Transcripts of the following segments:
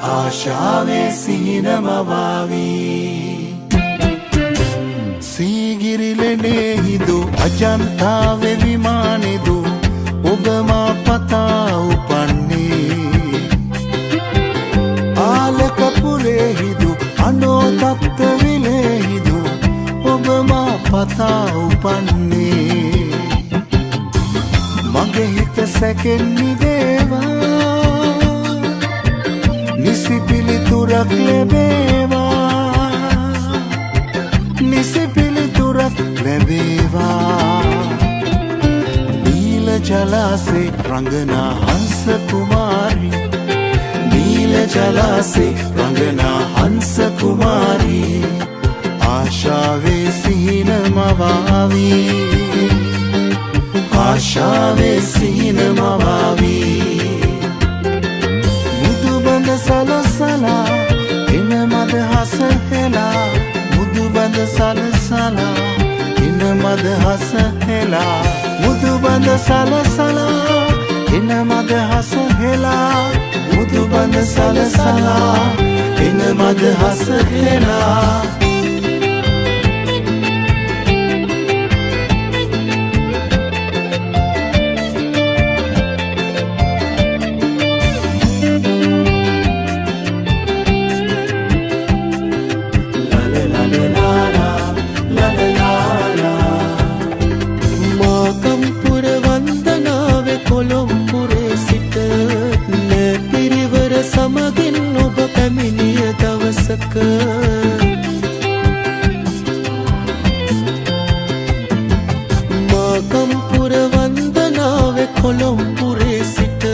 ආශාවේ සිහිනමවාවි සීගිරිලෙනේ හිදු අජන්තාවේ විමානෙදු ඔබ මා පතා උපන්නේ ආලකපුරේ හිදු අනෝතත්ත විලේ හිදු ඔබ මා පතා උපන්නේ මගේ හිත සැකෙන් නිදේවා නිසි පිළිතුරක් ලැබේවා නිසි පිළිතුරක් ලැබේවා නීල ජලාසේ රංගනා හංස කුමාරි නීල ජලාසේ රංගනා හංස කුමාරි ආශාවේ සිහිනමවාවි ආශාවේ සිහිනමවාවි මුදුබඳ සලසලා එන මද හස හෙලා මුදුබඳ සලසලා එන මද හස හෙලා මුදුබඳ සලසලා එන මද හස හෙලා මුදුබඳ සලසලා එන මද හස හෙලා සමගින් ඔබ පැමිණිය දවසක මාගම්පුර වන්දනාවේ කොළොම්පුරේ සිට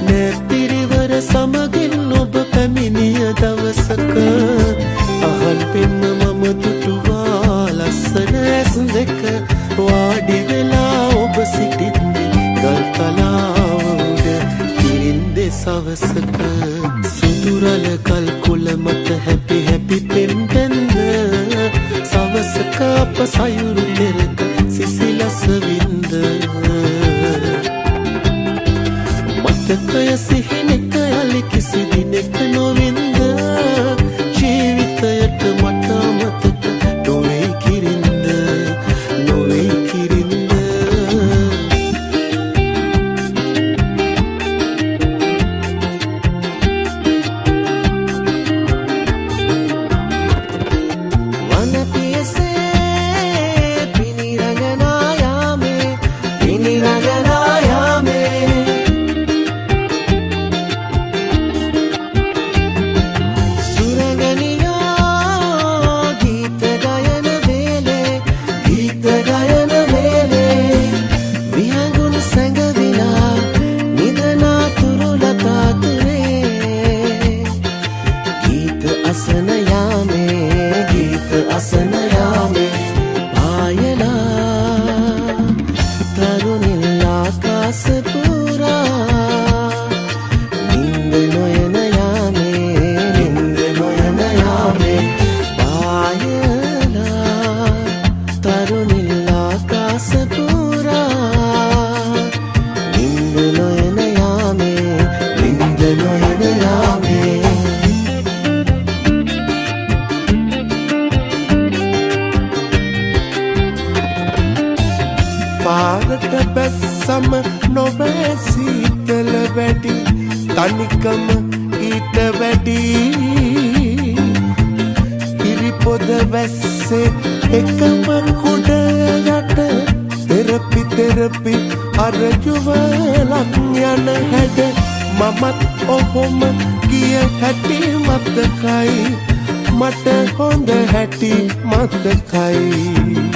නැපිරිවර සමගින් ඔබ පැමිණිය දවසක අහල් පෙන්න මම දුටුවා ලස්සන ඇස් දෙක වාඩි වෙලා ඔබ සිටින්නේ ගල්තලාව උඩ කිරින්දේ සවසක සුදුරල කල් කුල මත හැපි හැපි පෙම්පෙන්ද සවසක අප සයුරු පෙරක සිසිලස වින්ද මතකය සිහිනෙක යලි කිසි දිනෙක නොවින්ද ජීවිතයට මට අමතක නොවේ කිරින්ද නොවේ කිරින්ද පාරට බැස්සම නොවේ සීතල වැඩි තනිකම ඊට වැඩි හිරිපොද වැස්සේ එකම කුඩ යට තෙරපි තෙරපි අර ජුවලක් යන හැඩ මමත් ඔහොම ගිය හැටි මතකයි මට හොඳ හැටි මතකයි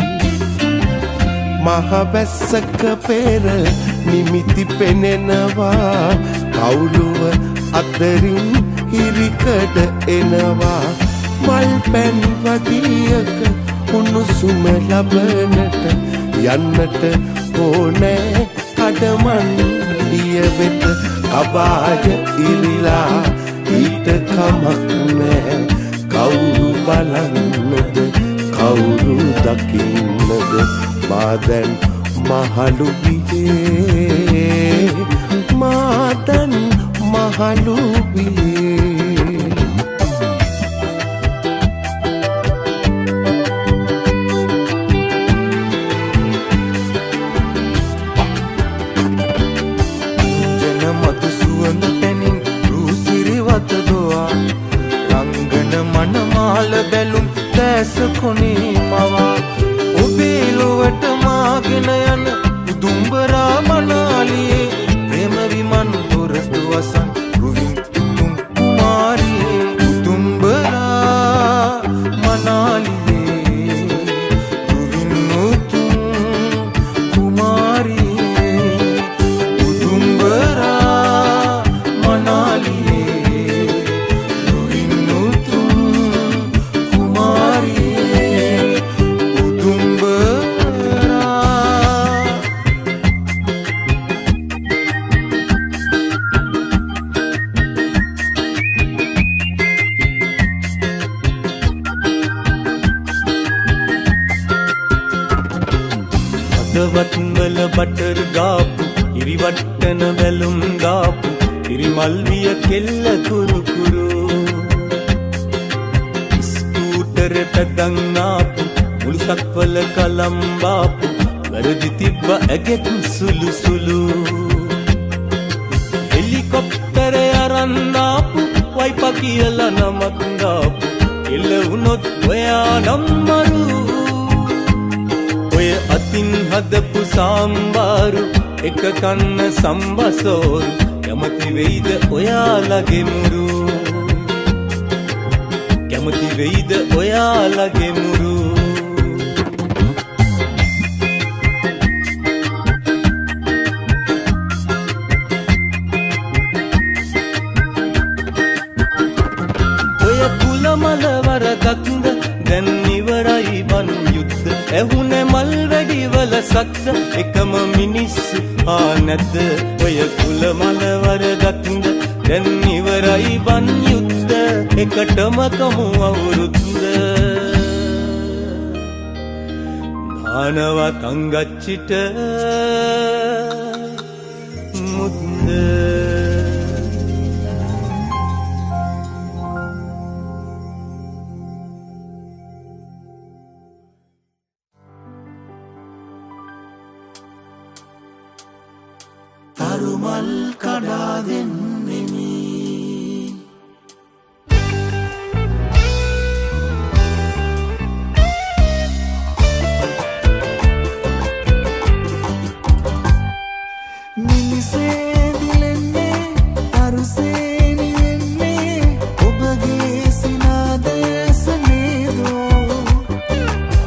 මහ බැස්සක පෙර නිමිති පෙනෙනවා කවුළුව අතරින් හිරිකඩ එනවා මල් පැන් වදියක උණුසුම ලබනට යන්නට ඕනෑ කඩමණ්ඩිය වෙත අබාය ඉරිලා ඊට කමක් නෑ කවුරු බලන්නද කවුරු දකින්නද මාදැන් මහලු වියේ මාදැන් මහලු වියේ දුවගෙන යන උදුම්බරා මනාලියේ ප්‍රේම විමන් දොරටු වසන් රුවින් උතුම් කුමාරියේ උදුම්බරා මනාලියේ රුවින් උතුම් කුමාරියේ උදුම්බරා මනාලියේ රුවින් උතුම් කුමාරියේ වත්වල බටර් ගාපු ඉරිවට්ටන බැලුම් ගාපු ඉරිමල්විය කෙල්ල කුරු කුරු ස්කූටර් පැදන් ආපු මුළුසක්වල කලම් බාපු වැරදි තිබ්බ ඇගෙත් සුළු සුළු හෙලිකොප්ටර් අරන් ආපු වයිපා කියලා නමක් ගාපු එළ වුණොත් ඔයා නම්මරු ඔය අතින් හදපු සාම්බාරු එක කන්න සම්බසෝරු කැමති වෙයිද ඔයාලගේ මුරු කැමති වෙයිද ඔයාලගේ මුරු ඔය කුලමල වරදක්ද දැන් ඉවරයි බන් යුද්ධ ඇහුනේ මල් වැඩිවල සද්ද එකම මිනිස්සු නැද්ද ඔය කුල මල වරදක්ද දැන් ඉවරයි බන් යුද්ධ එකටම කමු අවුරුද්ද දානවා කංගච්චිට මුද්ද තරුමල් කඩා දෙන්නෙමි මිනිසේ දිලෙන්නේ තරුසේ නිවෙන්නේ ඔබගේ සිනාදයස නේදෝ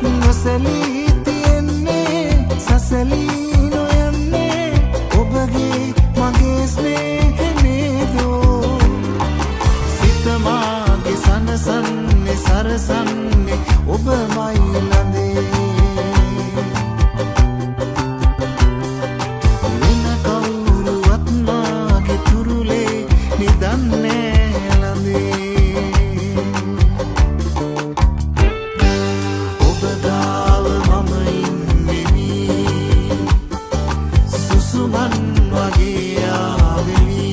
නොසලී තියෙන්නේ සසලී සරසන්නේ ඔබමයි ළඟේ වෙන කවුරුවත් මාගේ තුරුලේ නිදන්නේ ළඟේ ඔබ ගාව මම ඉන්නෙමි සුසුමන් වගේ ආවෙමි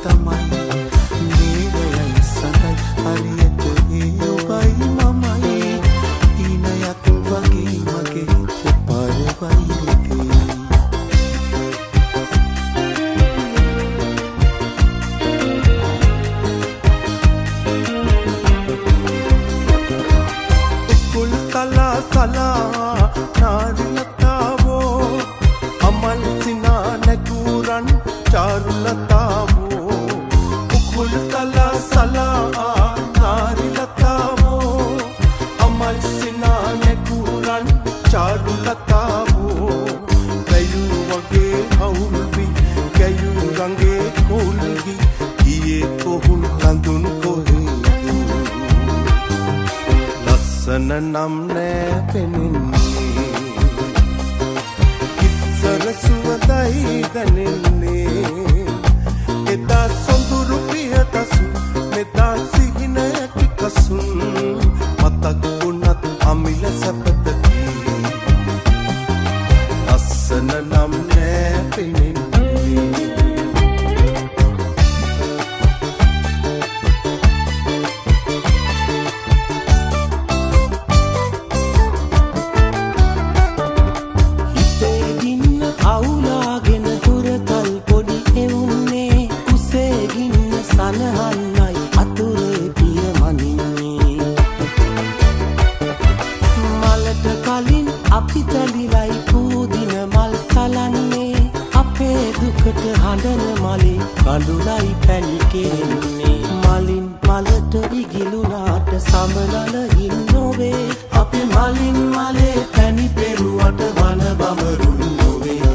තමයි මේවයයි සඳයි හරියට ඒ ඔබයි මමයි ඊනයක් වගේ මගේ පරවයිරේ උකුල් තලා සලා නාරිලතාවෝ අමල් සිනා නැකුරන් चारुलतावो उखुल तला सला नारिलतावो अमल सिना नेकुरन चारुलतावो गयु वगे हौलवी गयु रंगे कोलगी किए कोहुल कंदुन कोहेदु लसन नम ने पेनिन्ने इस्सर सुवदई दनिन्ने එදා සොඳුරු පියදසු මෙදා සිහිනයකි කසුන් මතක් වුණත් අමිල සැපතකි ලස්සන නම් නෑ පෙනෙන්නේ හිතේ ගින්න අවුලාගෙන හුරතල් පොඩි එවුන්නේ සනහන්නයි අතුරේ පිය මනින්නේ මලට කලින් අපි තලිලයි පූදින මල් තලන්නේ අපේ දුකට හඬන මලේ කඳුලයි පැණි කෙරෙන්නේ මලින් මලට ඉගිලුනාට සමනල ඉන්නෝවේ අපි මලින් මලේ පැණි පෙරුවට වන බමරුන් නොවේ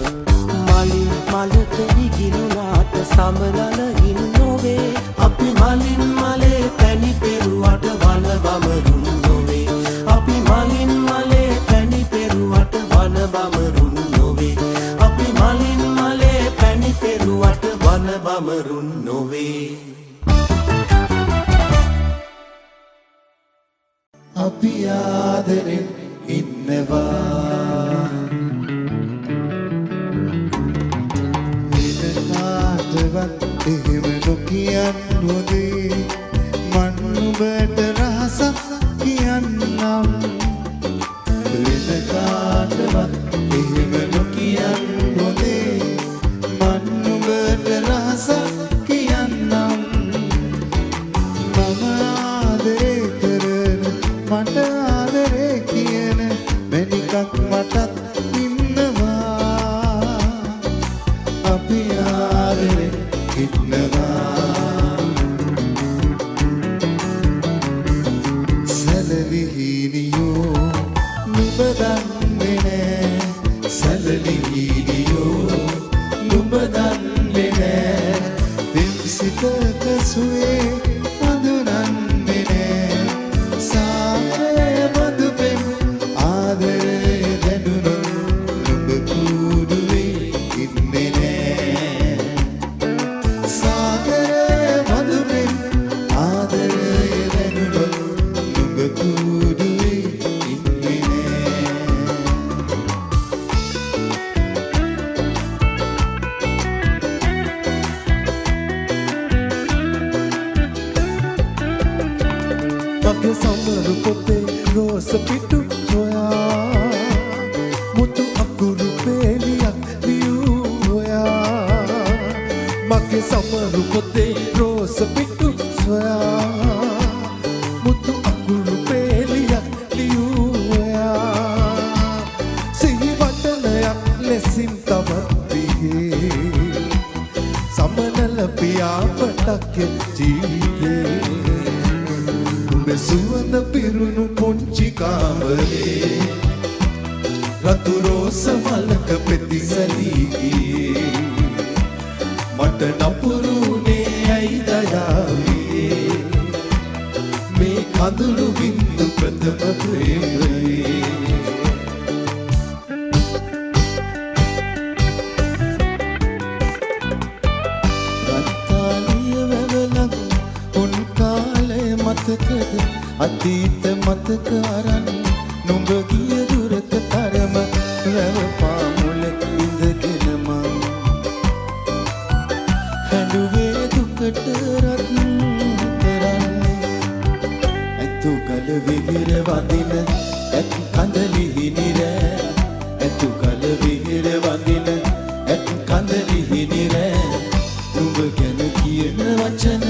මලින් මලට ඉගිලුනාට සමනල ඉන්නෝවේ අපි මලින් මලේ පැණි පෙරුවට වන බමරුන් නොවේ අපි මලින් මලේ පැණි පෙරුවට වන බමරුන් නොවේ අපි මලින් මලේ පැණි පෙරුවට වන බමරුන් නොවේ අපි ආදරෙන් ඉන්නවා එහෙම නොකියන් නොදේ මන් නුඹට රහසක් කියන්නම් වෙන කාටවත් එහෙම නොකියන් නොදේ මන් නුඹට රහසක් කියන්නම් මම ආදරේ කරන මට ආදරේ කියන මැනිකක් මටත් ඉන්නවා අපි ආදරේ සැලවිහිනියෝ නුඹ දන්නේ නෑ සැලවිහිනියෝ නුඹ දන්නේ නෑ පිම්සිතක සුවේ අඳුනන්නේ නෑ සාරය මధు පෙම් ආදරය දැනුනොත් නුඹ කුඩුවේ ඉන්නේ නෑ මගේ සමරු පොතේ රෝස පිටු සොයා මුතු අකුරු පෙළියක් ලියුවා මගේ සමරු පොතේ රෝස පිටු සොයා මුතු අකුරු පෙළියක් ලියුවා සිහි වටලයක් ලෙසින් තවත් දිගේ සමනල පියාපටක් ජීවිතේ සුවඳ පිරුණු පුංචි කාමරේ රතු රෝස මලක පෙතිසලී ගියේ මට නපුරුනේ ඇයි දයාවේ මේ කඳුළු බින්දු ප්‍රථම ප්‍රේමයේ අතීත මතක අරන් නුඹ ගිය දුරක තරම රැව පාමුල ඉඳගෙන මං හැඬුවේ දුක වචන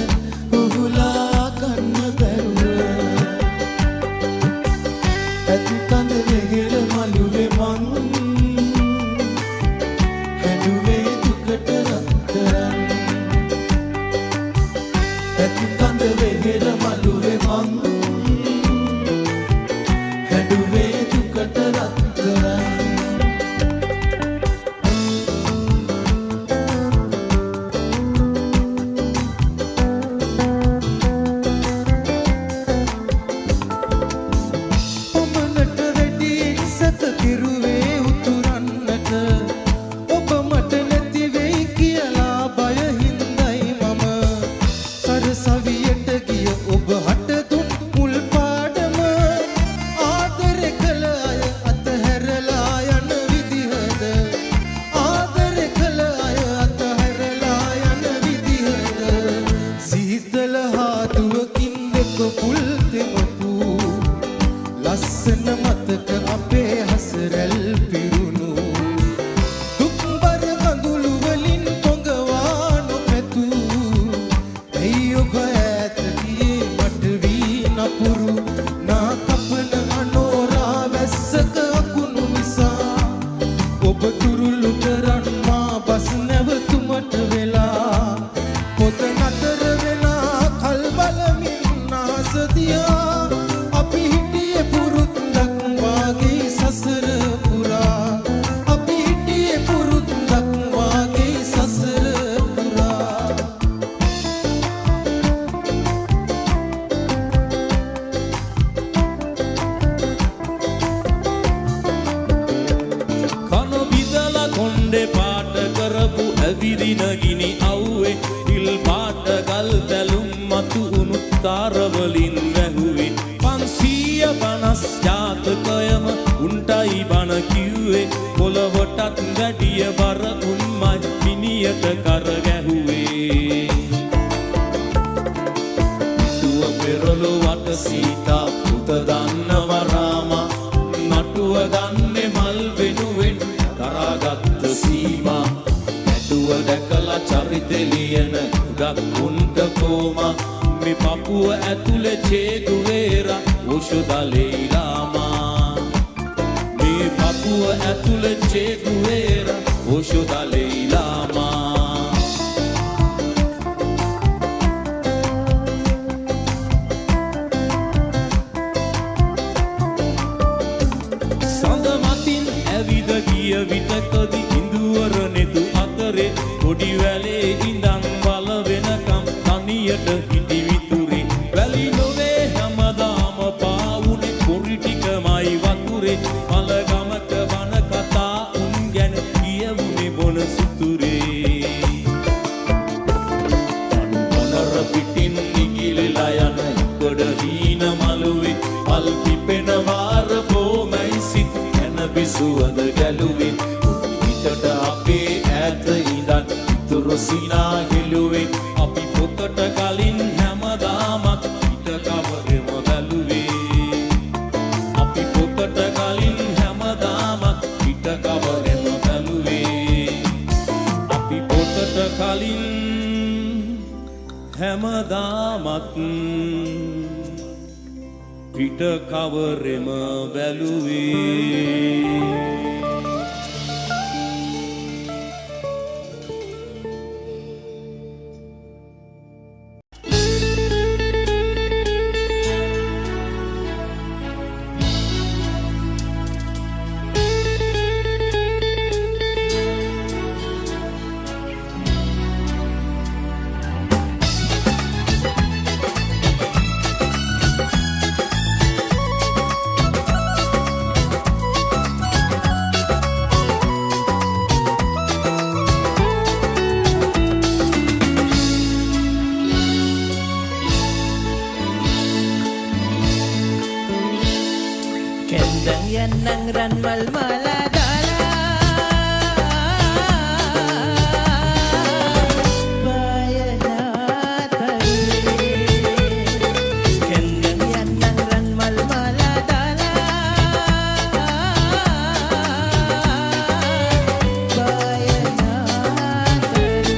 උහුලා ගන්න බැරුව ඇතුකඳ වෙහෙර මළුවේ මං හැදුවේ දුකට රත්තරන් ඇතුකඳ වෙහෙර මළුවේ මං හැදුවේ දුකට රත්තරන් ලස්සන මතක අපේ හසරැල් පිරුණු දුක්බර කඳුළු වලින් පොඟවා නොපැතු ඇයි ඔබ ඈත ගියේ මට වී නපුරු නා කපන අනෝරා වැස්සක අකුණු නිසා ඔබ තුරුළු කරන් මා බස් නැවතුමට වෙලා පොත නතර වෙලා කල් බලමින් ආස දියා අපි හිටියේ පුරුද්දක් වාගේ සසර පුරා අපි හිටියේ පුරුද්දක් වාගේ සසර පුරා කන බිදලා කොණ්ඩේ පාට කරපු ඇවිදින ගිනි අවුවේ ඉල් පාට ගල් දැලුම් මතු උණු තාරවලින් වැහුවේ 550 ජාතකයම උන්ටයි බණ කිව්වේ පොළවටත් වැඩිය බර උන්මයි මිනියට කර ගැහුවේ දුව පෙරළු වට සීතා පුත දන්නව රාමා නටුව ගන්නේ මල් වෙනුවෙන් තරාගත්ත සීමා නැටුව දැකලා චරිතෙ ලියන ගක් උන්ට කොමා මේ පපුව ඇතුලේ චේගුවේරා ඕෂු දලෙයිලාමා මේ පපුව ඇතුලේ චේගුවේරා ඕෂු දලෙයිලාමා සඳ මතින් ඇවිද ගිය විටකදී ඉඳුවර නෙතු අතරේ පොඩි වැලේ ඉඳන් බල වෙනකම් තනියට හිටි විතුරේ වැලි නොවේ හැමදාම පාවුනේ පොරි ටිකමයි වතුරේ මල ගමක වන කතා උන් ගැන කියවුනේ බොන සුතුරේ අනුමනර පිටින් නිගිලලා යන කොට හීන මළුවේ පල් පිපෙන වාර බොමයි සිත් එන බිසුවද ගැලුවේ හිතට අපේ ඈත ඉඳන් ඉතුරු සිනා හෙළුවේ අපි පොතට කලින් හැමදාමත් හිත කවරෙම බැලුවේ අපි පොතට කලින් හැමදාමත් හිත කවරෙම බැලුවේ අපි පොතට කලින් හැමදාමත් පිට කවරෙම බැලුවේ Nang ranmal maladala bayana taile kendang yan nang ranmal maladala bayana taile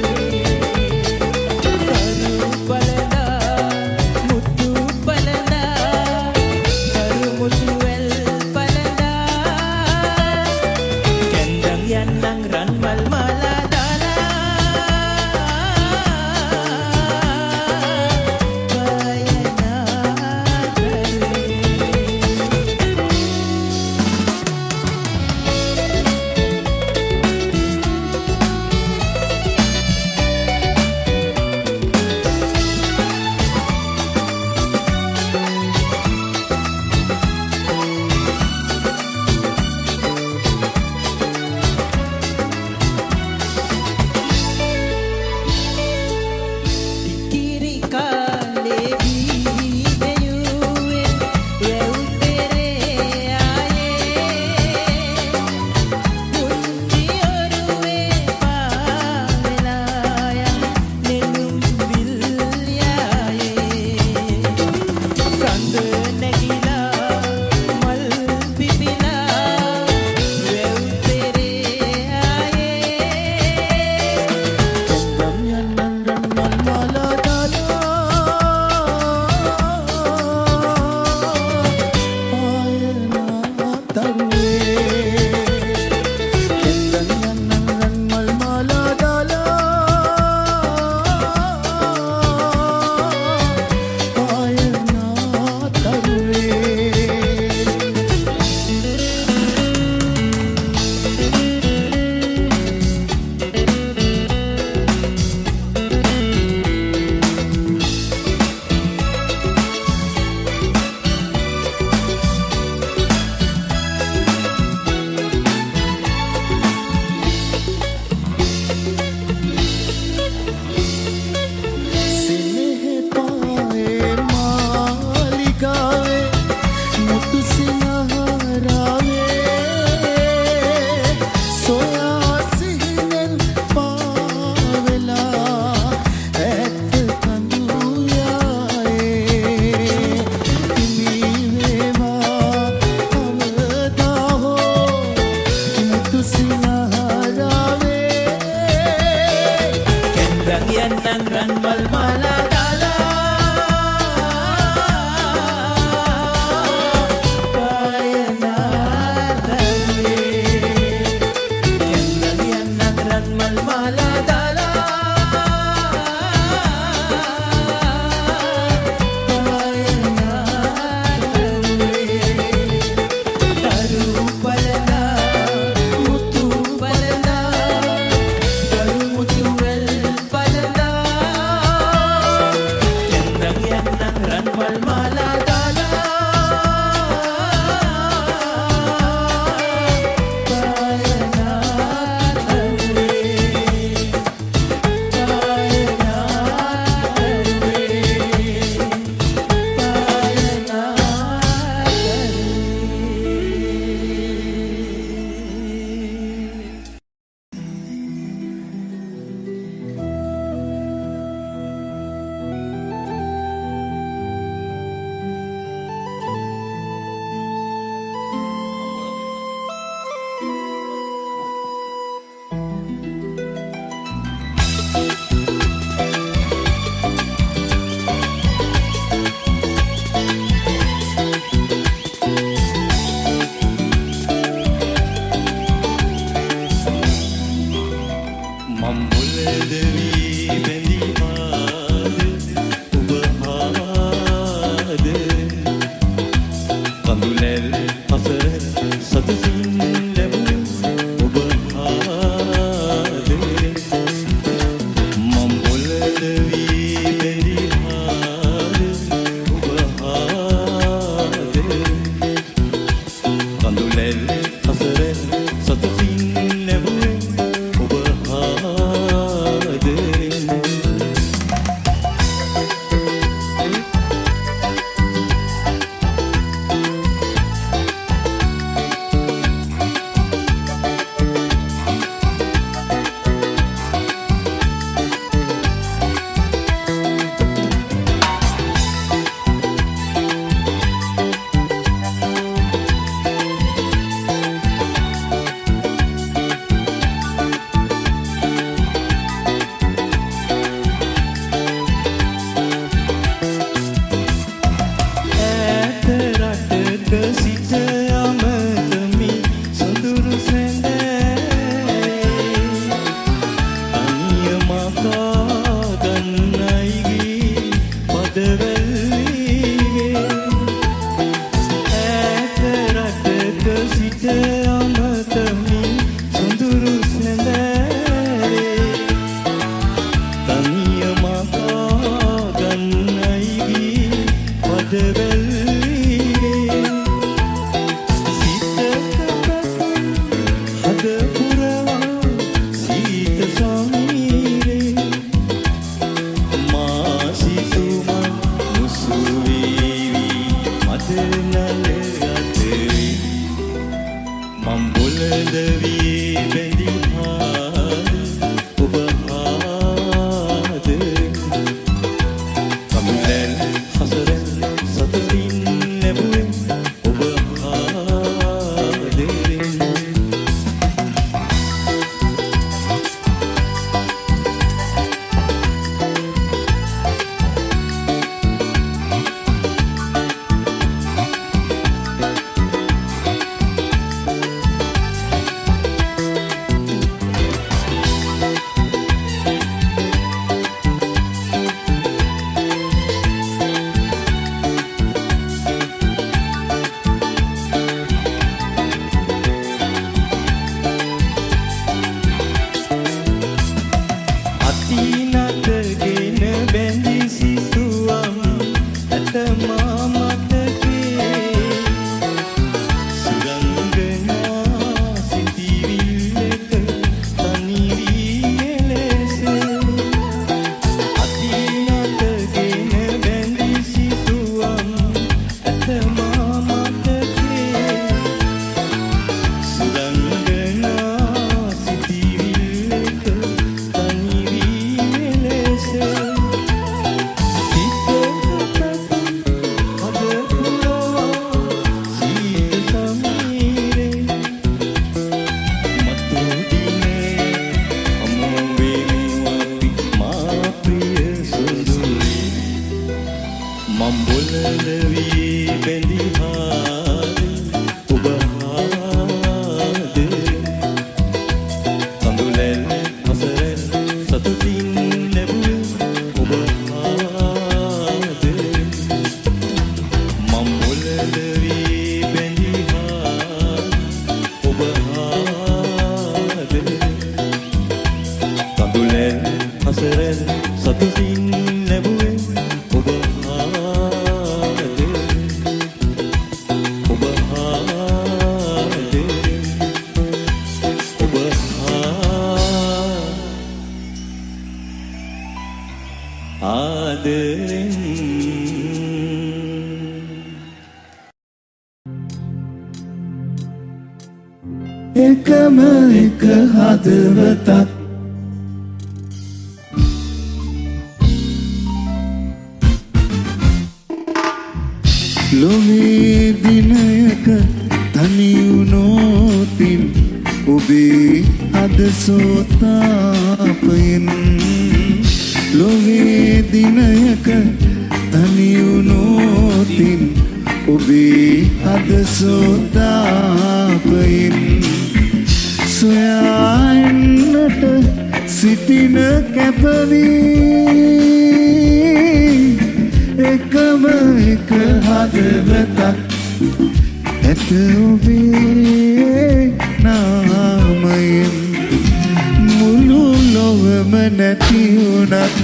माला මම්බොලවී බැඳිහාද ඔබ හාද සඳුලැල් හසරැල් සතුටින් ලැබුවේ ඔබ හාද මම්බොලවී බැඳිහාද ඔබ හාද සඳුලැල් හසරැල් සතුටින් ලැබුවේ ඔබ එකම එක හදවතක් ලොවේ දිනයක තනි වුණොතින් ඔබේ අද සෝතාපයෙන් ලොවේ දිනයක තනි වුණොතින් ඔබේ අද සෝතාපයෙන් සොයාන්නට සිටින කැපවී එකම එක හදවතක් ඇත ඔබේ නාමයෙන් මුළු ලොවම නැති වුණත්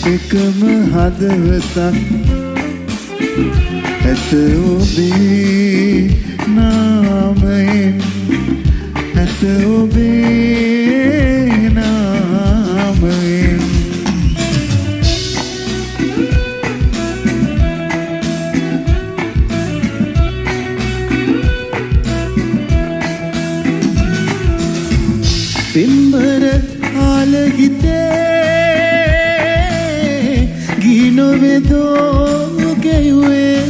එකම හදවතක් ඇත ඔබේ නාමයෙන් ඇත ඔබේ නාමයෙන් පිම්බර ආලගිතේ ගිනොවෙදෝ ගෙයුවේ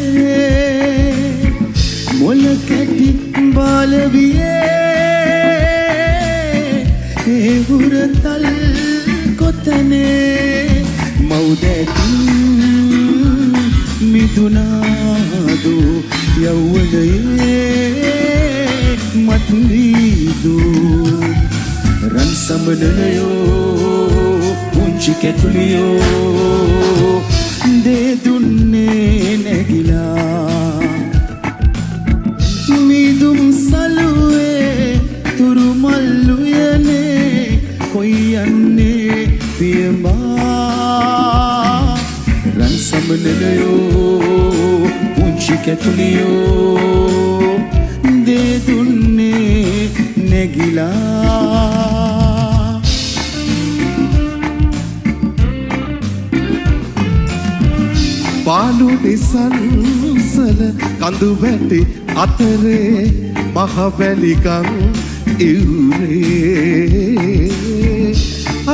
මොල කැටි බාලවියේ ඒ හුරතල් කොතනේ මවුදැති මිදුනාදු යව්වදයේ මතුරීදු රන් සමනලයෝ පුංචි කැටුලියෝ දේ දුන්නේ නැගිලා මිදුම් සලුවේ තුරුමල්ලුයනේ කොයි යන්නේ පියමා රන් සමනලයෝ පුංචි කැටුලියෝ දේ දුන්නේ නැගිලා පාලු දිසන්සල කඳු වැටි අතරේ මහවැලිකං ඉවුරේ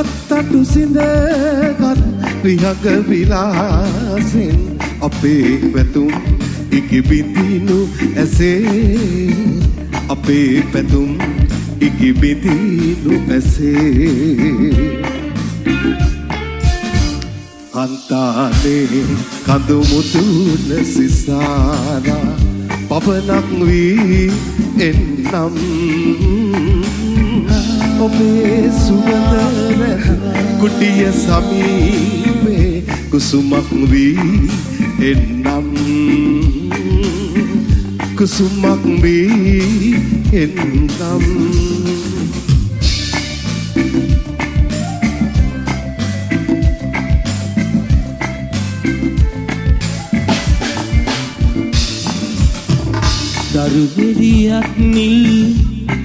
අත්තටු සිඳගත් විහග විලාසෙන් අපේ පැතුම් ඉකිබිඳිනු ඇසේ අපේ පැතුම් ඉකිබිඳිනු ඇසේ අන්තානේ කඳු මුදුන සිසාරා පවනක් වී එන්නම් ඔබේ සුවඳ කුටිය සමීපේ කුසුමක් වී එන්නම් කුසුමක් වී එන්නම් දරුබෙලියක් නිල්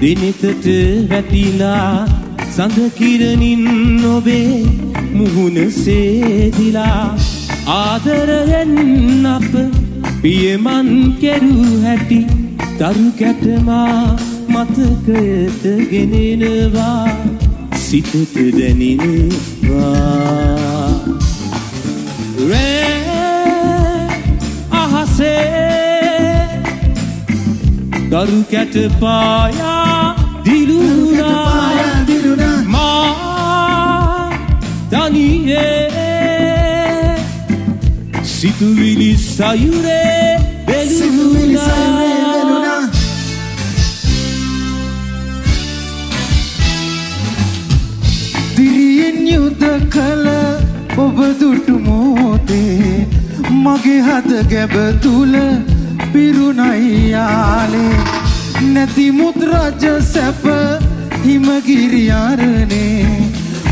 දිනෙතට වැටිලා සඳ කිරණින් ඔබේ මුහුණ සේදිලා ආදරයෙන් අප පියමන් කෙරු හැටි දරු කැටමා මතකයට ගෙනෙනවා සිතට දැනෙනවා රේ අහසේ දරු කැට පායා දිලුනා මා තනියේ සිතුවිලි සයුරේ වෙලුණා දිරියෙන් යුද කළ ඔබ දුටු මොහොතේ මගේ හද ගැබ තුල පිරුණයි යාලේ නැති මුත් රජ සැප හිමගිරි අරනේ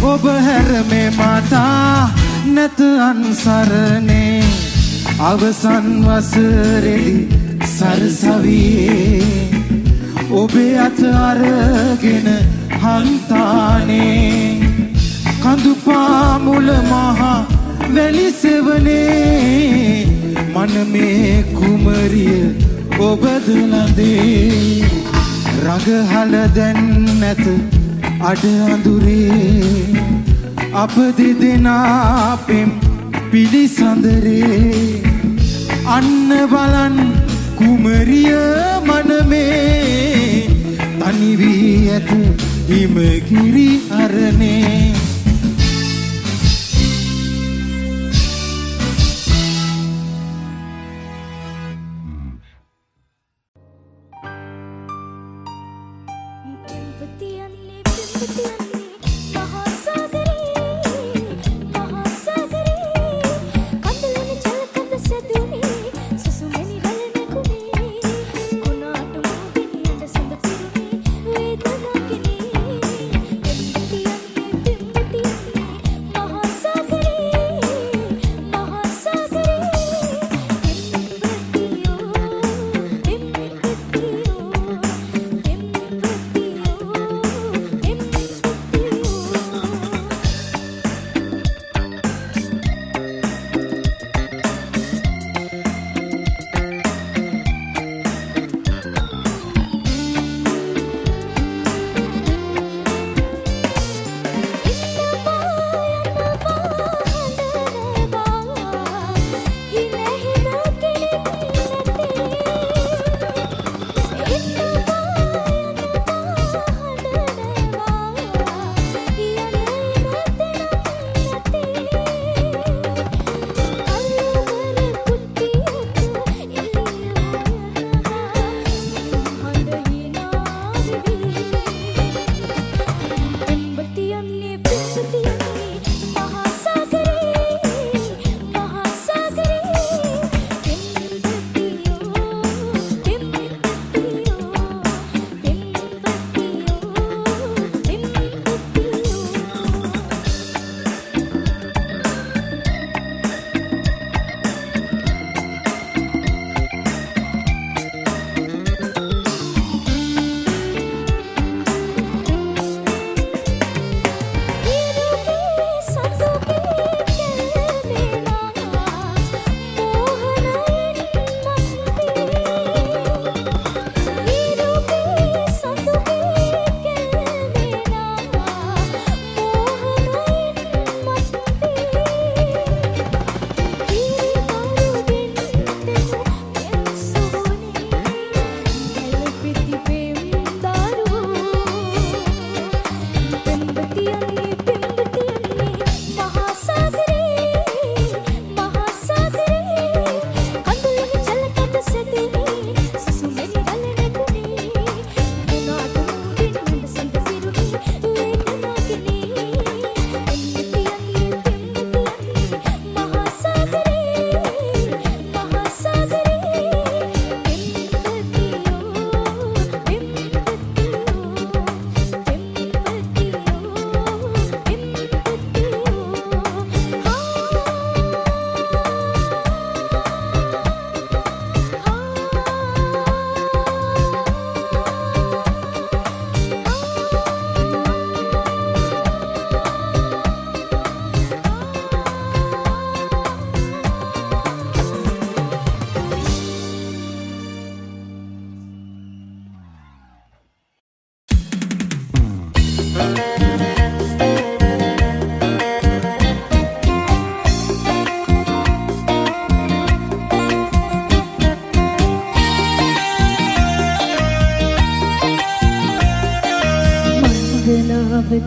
ඔබ හැර මේ මාතා නැත අන්සරනේ අවසන් වසරේදී සරසවියේ ඔබේ අත අරගෙන හන්තානේ කඳු පාමුල මහා වැලි සෙවනේ මනමේ කුමරිය ඔබද ලඳේ රඟහල දැන් නැත අඩ අඳුරේ අප දෙදෙනා පෙම් පිළිසඳරේ අන්න බලන් කුමරිය මනමේ තනි වී ඇත හිමගිරි අරනේ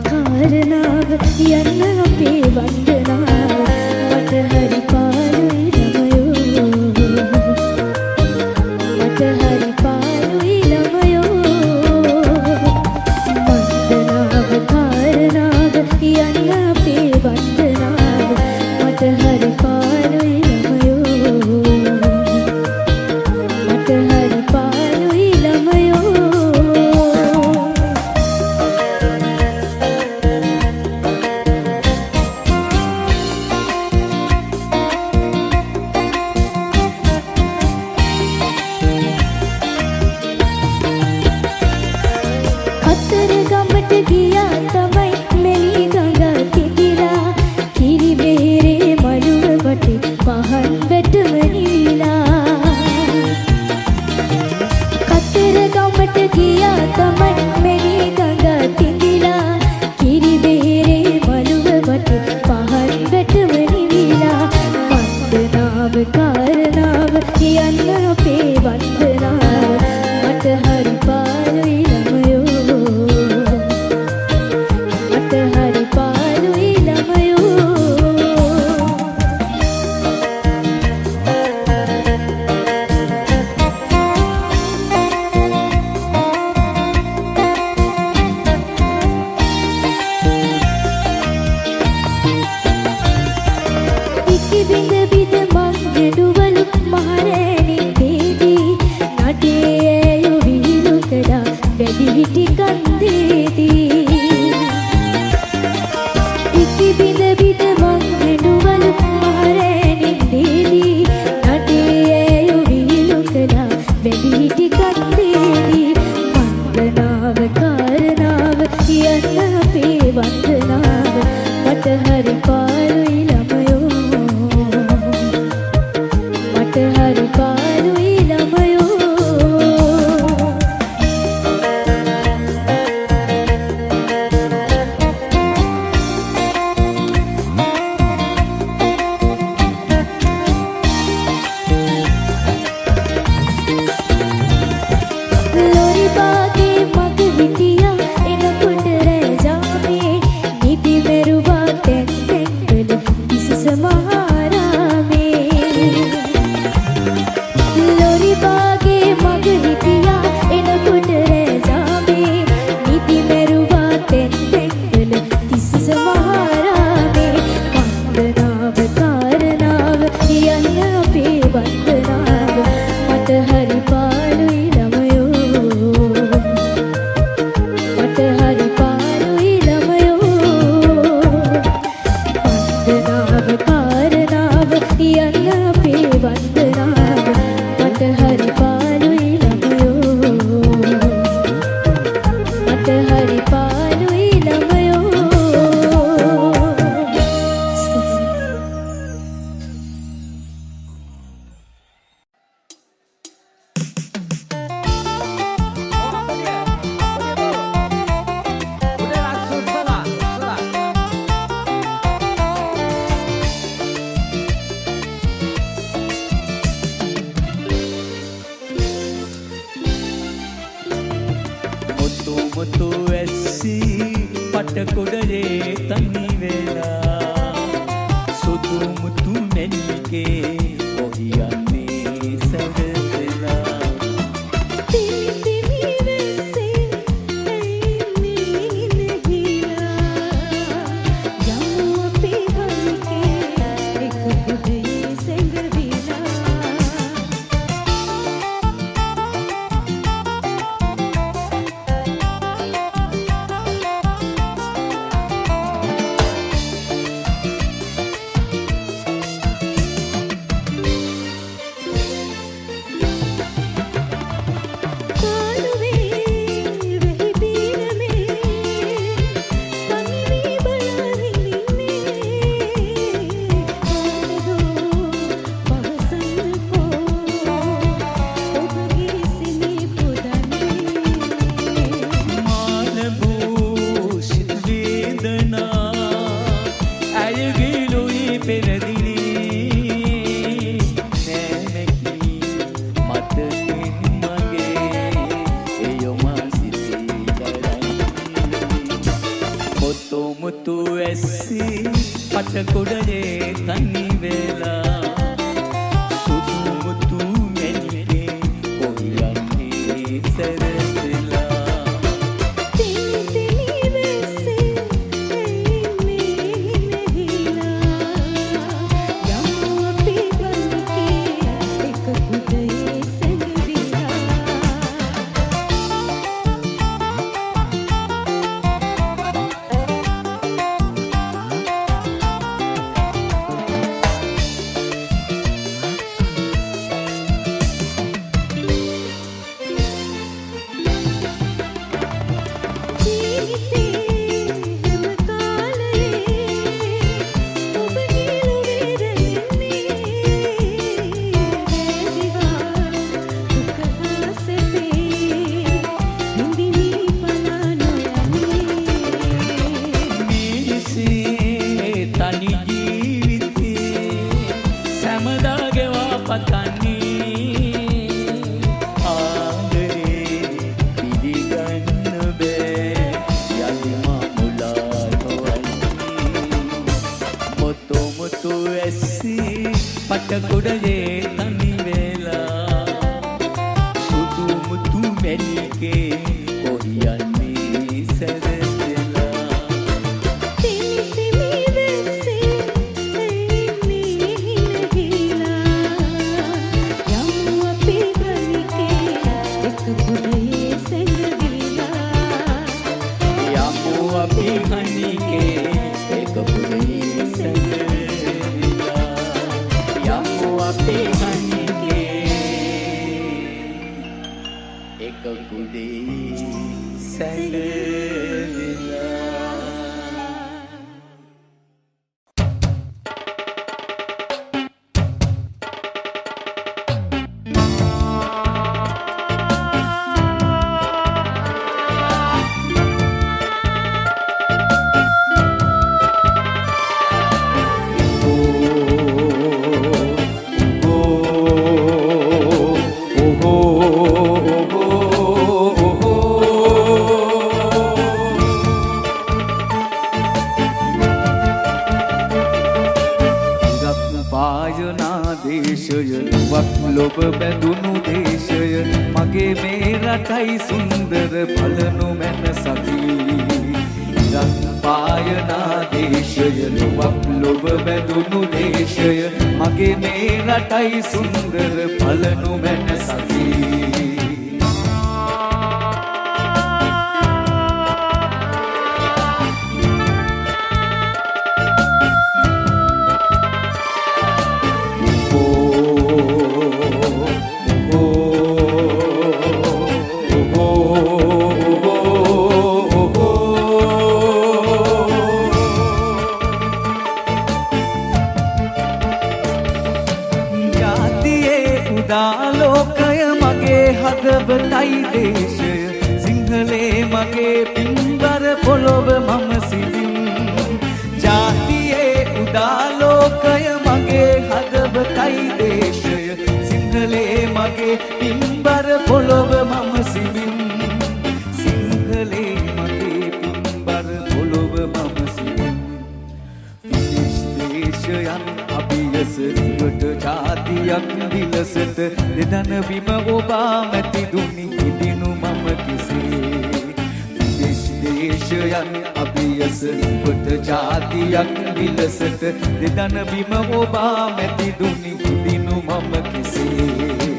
කාරණාව යන්න අපේ වන්දනාව මට හරි පාළුයි ගියා තමයි මෙලි ගඟ තිබිලා කිරි බේරේ මළුව වටේ පහන් වැටම නිවිලා කතරගමට ගියා තමයි මෙලි ගඟ තිබිලා කිරි බේරේ මළුව වටේ පහන් වැටම නිවිලා වන්දනාව කාරණාව කියන්න අපේ වන්දනාව මට හරි පාළුයි ළමයෝ මට හරි පාළුයි ළමයෝ ඉකි බිඳ බිඳ මං ගෙඩුවලු මහරෑණි දේදී නඩේ ඇයෝ විහිළු කළා වැඩිහිටි කන්දේදී ඉකි බිඳ බිඳ මං ගෙඩුවලු මහරෑණි දේදී නඩේ ඇයෝ විහිළු කළා වැඩිහිටි කන්දේදී වන්දනාව කාරණාව කියන්න අපේ වන්දනාව මට හරි පාළුයි ළමයෝ මට හරි පාළුයි ළමයෝ ලොරි බාගේ මග හිටියා එනකොට රැජාමේ නිදි මෙරුවා තැන් තැන්වල විසස මහාරාමේ ලොරි බාගේ මග හිටියා එනකොට රැජාමේ නිදි මෙරුවා තැන් තැන්වල විසස මහාරාමේ වන්දනාව කාරණාව කියන්න අපේ වන්දනාව මට හරි පාළුයි ළමයෝ මට හරි පාළුයි ළමයෝ වන්දනාව කාරණාව කියන්න අපේ වන්දනාව මට හරි පාළුයි ළමයෝ මට හරි පාළුයි ළමයෝ මුතු මුතු ඇස්සි පටකොඩලේ තනි වෙලා සුදු මුතු මැණිකේ ඔහි යන්නේ සැවසෙලා තිමි වෙසේ එන්නේ නහිලා යමු අපේ හරිකේ එක පොඩේ සෙඟවිලා සැමදා ගෙවා පතන්නේ ආදරේ පිළිගන්න බෑ යලිම මුලා නොවන්නේ මොතෝ මොතෝ ඇස්සී පටකොඩලේ තනි වෙලා සුදු මුතු මැණිකේ කොහියන්නේ සැරසෙලා තිමි වෙස්සේ එන්නේ හිනහිලා යමු අපි ගනිකේ එක පොඩේ සැඟවිලා යමු අපි ගනිකේ එක පොඩේ සැඟවිලා යමු අපි ගනිකේ එක පොඩේ සැඟවිලා ලොබ බැඳුණු දේශය මගේ මේ රටයි සුන්දර බලනු මැන සති ඉරක් පායනා දේශය ලොබ බැඳුණු දේශය මගේ මේ රටයි සුන්දර බලනු මැන සති හදවතයි දේශය සිංහලේ මගේ පින්බර පොළොව මම සිටින් ජාතියේ උදාලෝකය මගේ හදවතයි දේශය සිංහලේ මගේ පින්බර පොළොව මම සිටින් සිංහලේ මගේ පින්බර පොළොව මම සිටින් විදේශ දේශයන් අභියස දිවට ජාතියක් විලසට දෙදන බිම ඔබා මැති දුනි ඉදිනු මම කෙසේ විදේශ දේශයන් අභියස දිවට ජාතියක් විලසට දෙදන බිම ඔබා මැති දුනි ඉදිනු මම කෙසේ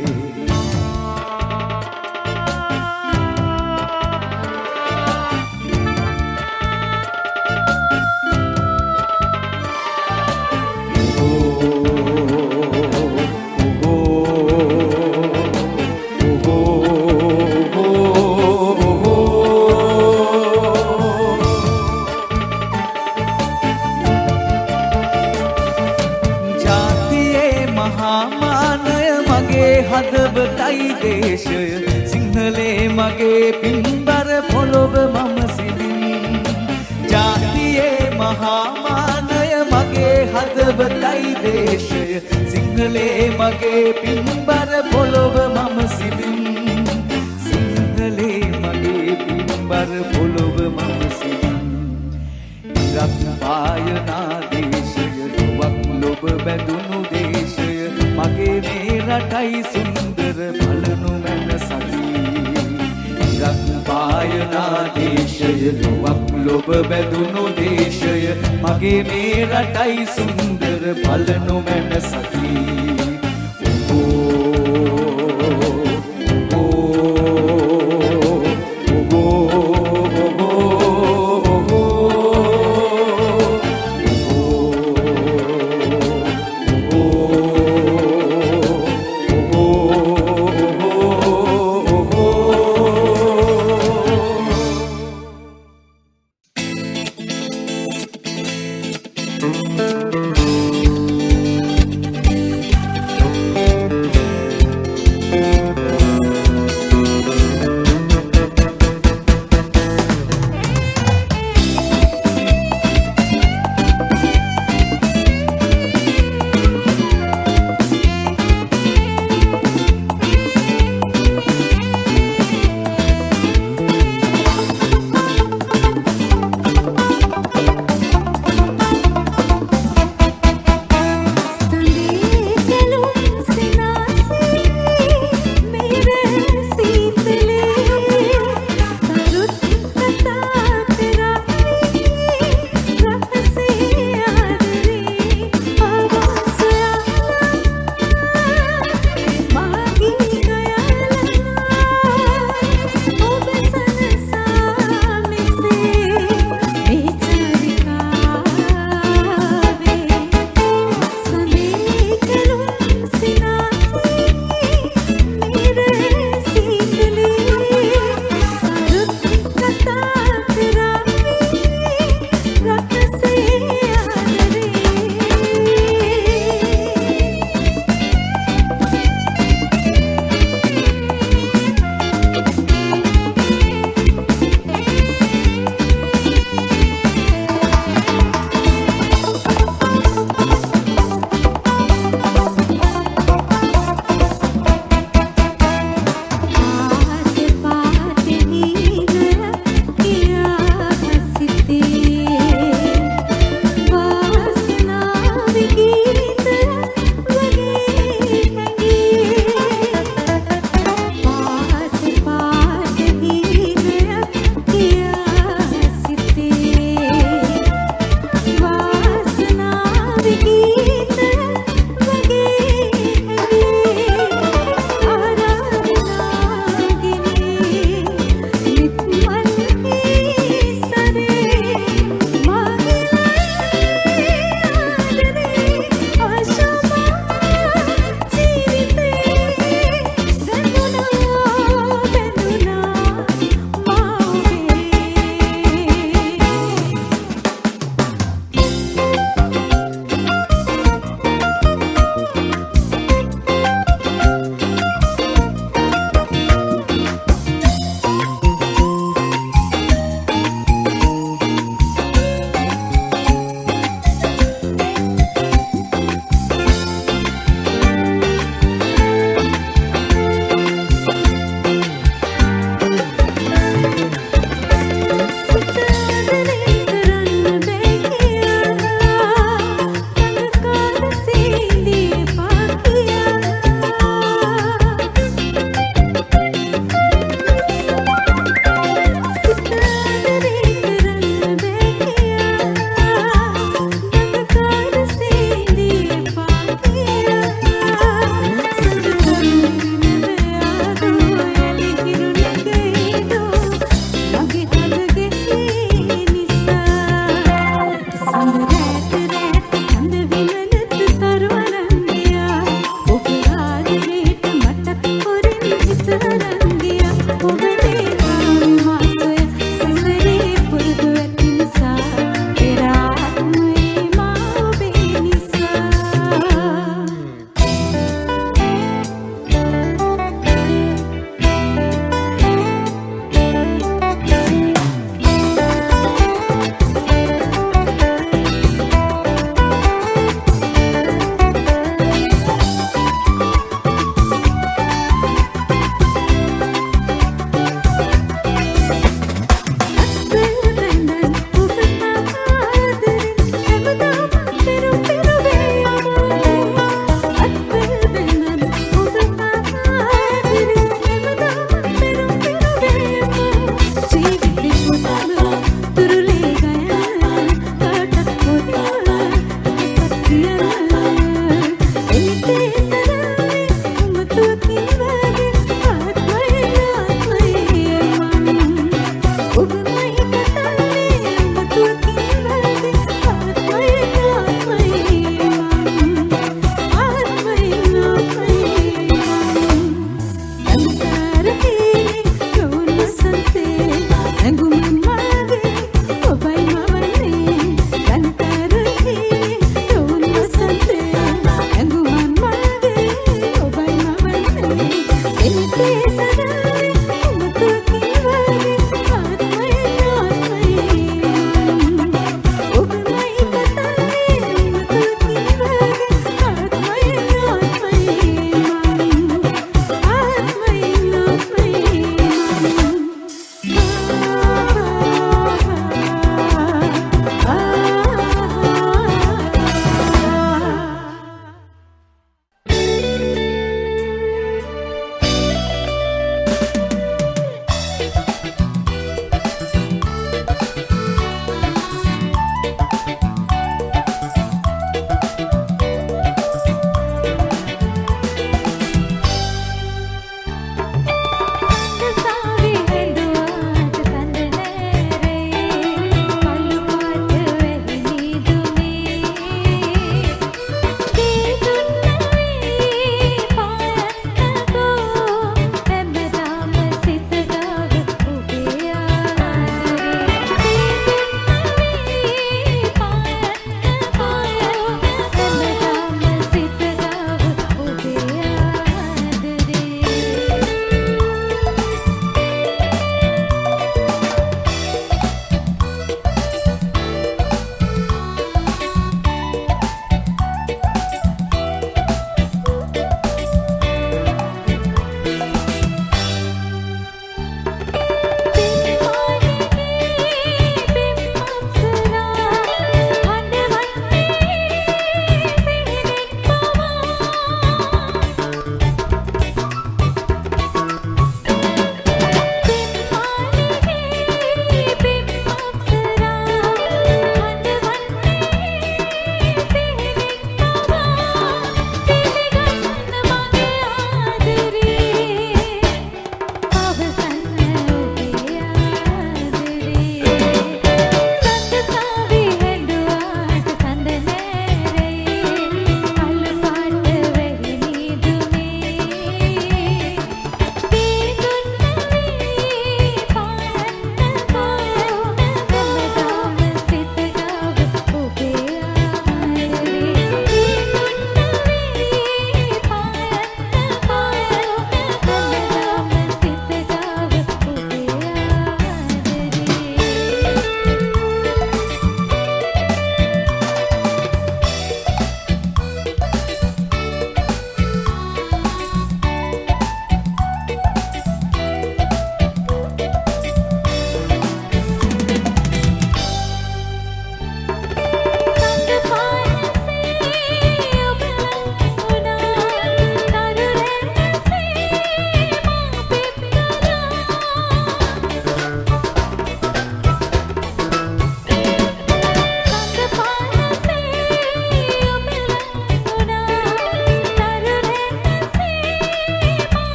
හදවතයි දේශය සිංහලේ මගේ පින්බර පොළොව මම සිටින් ජාතියේ මහා මානය මගේ හදවතයි දේශය සිංහලේ මගේ පින්බර පොළොව මම සිටින් සිංහලේ මගේ පින්බර පොළොව මම සිටින් ඉරක් පායනා දේශය ලොබ බැඳුණු දේශය මගේ මේ රටයි සුන්දර බලනු මැන සති ඉරක් පායනා දේශය ලොබ බැඳුණු දේශය මගේ මේ රටයි සුන්දර බලනු මැන සති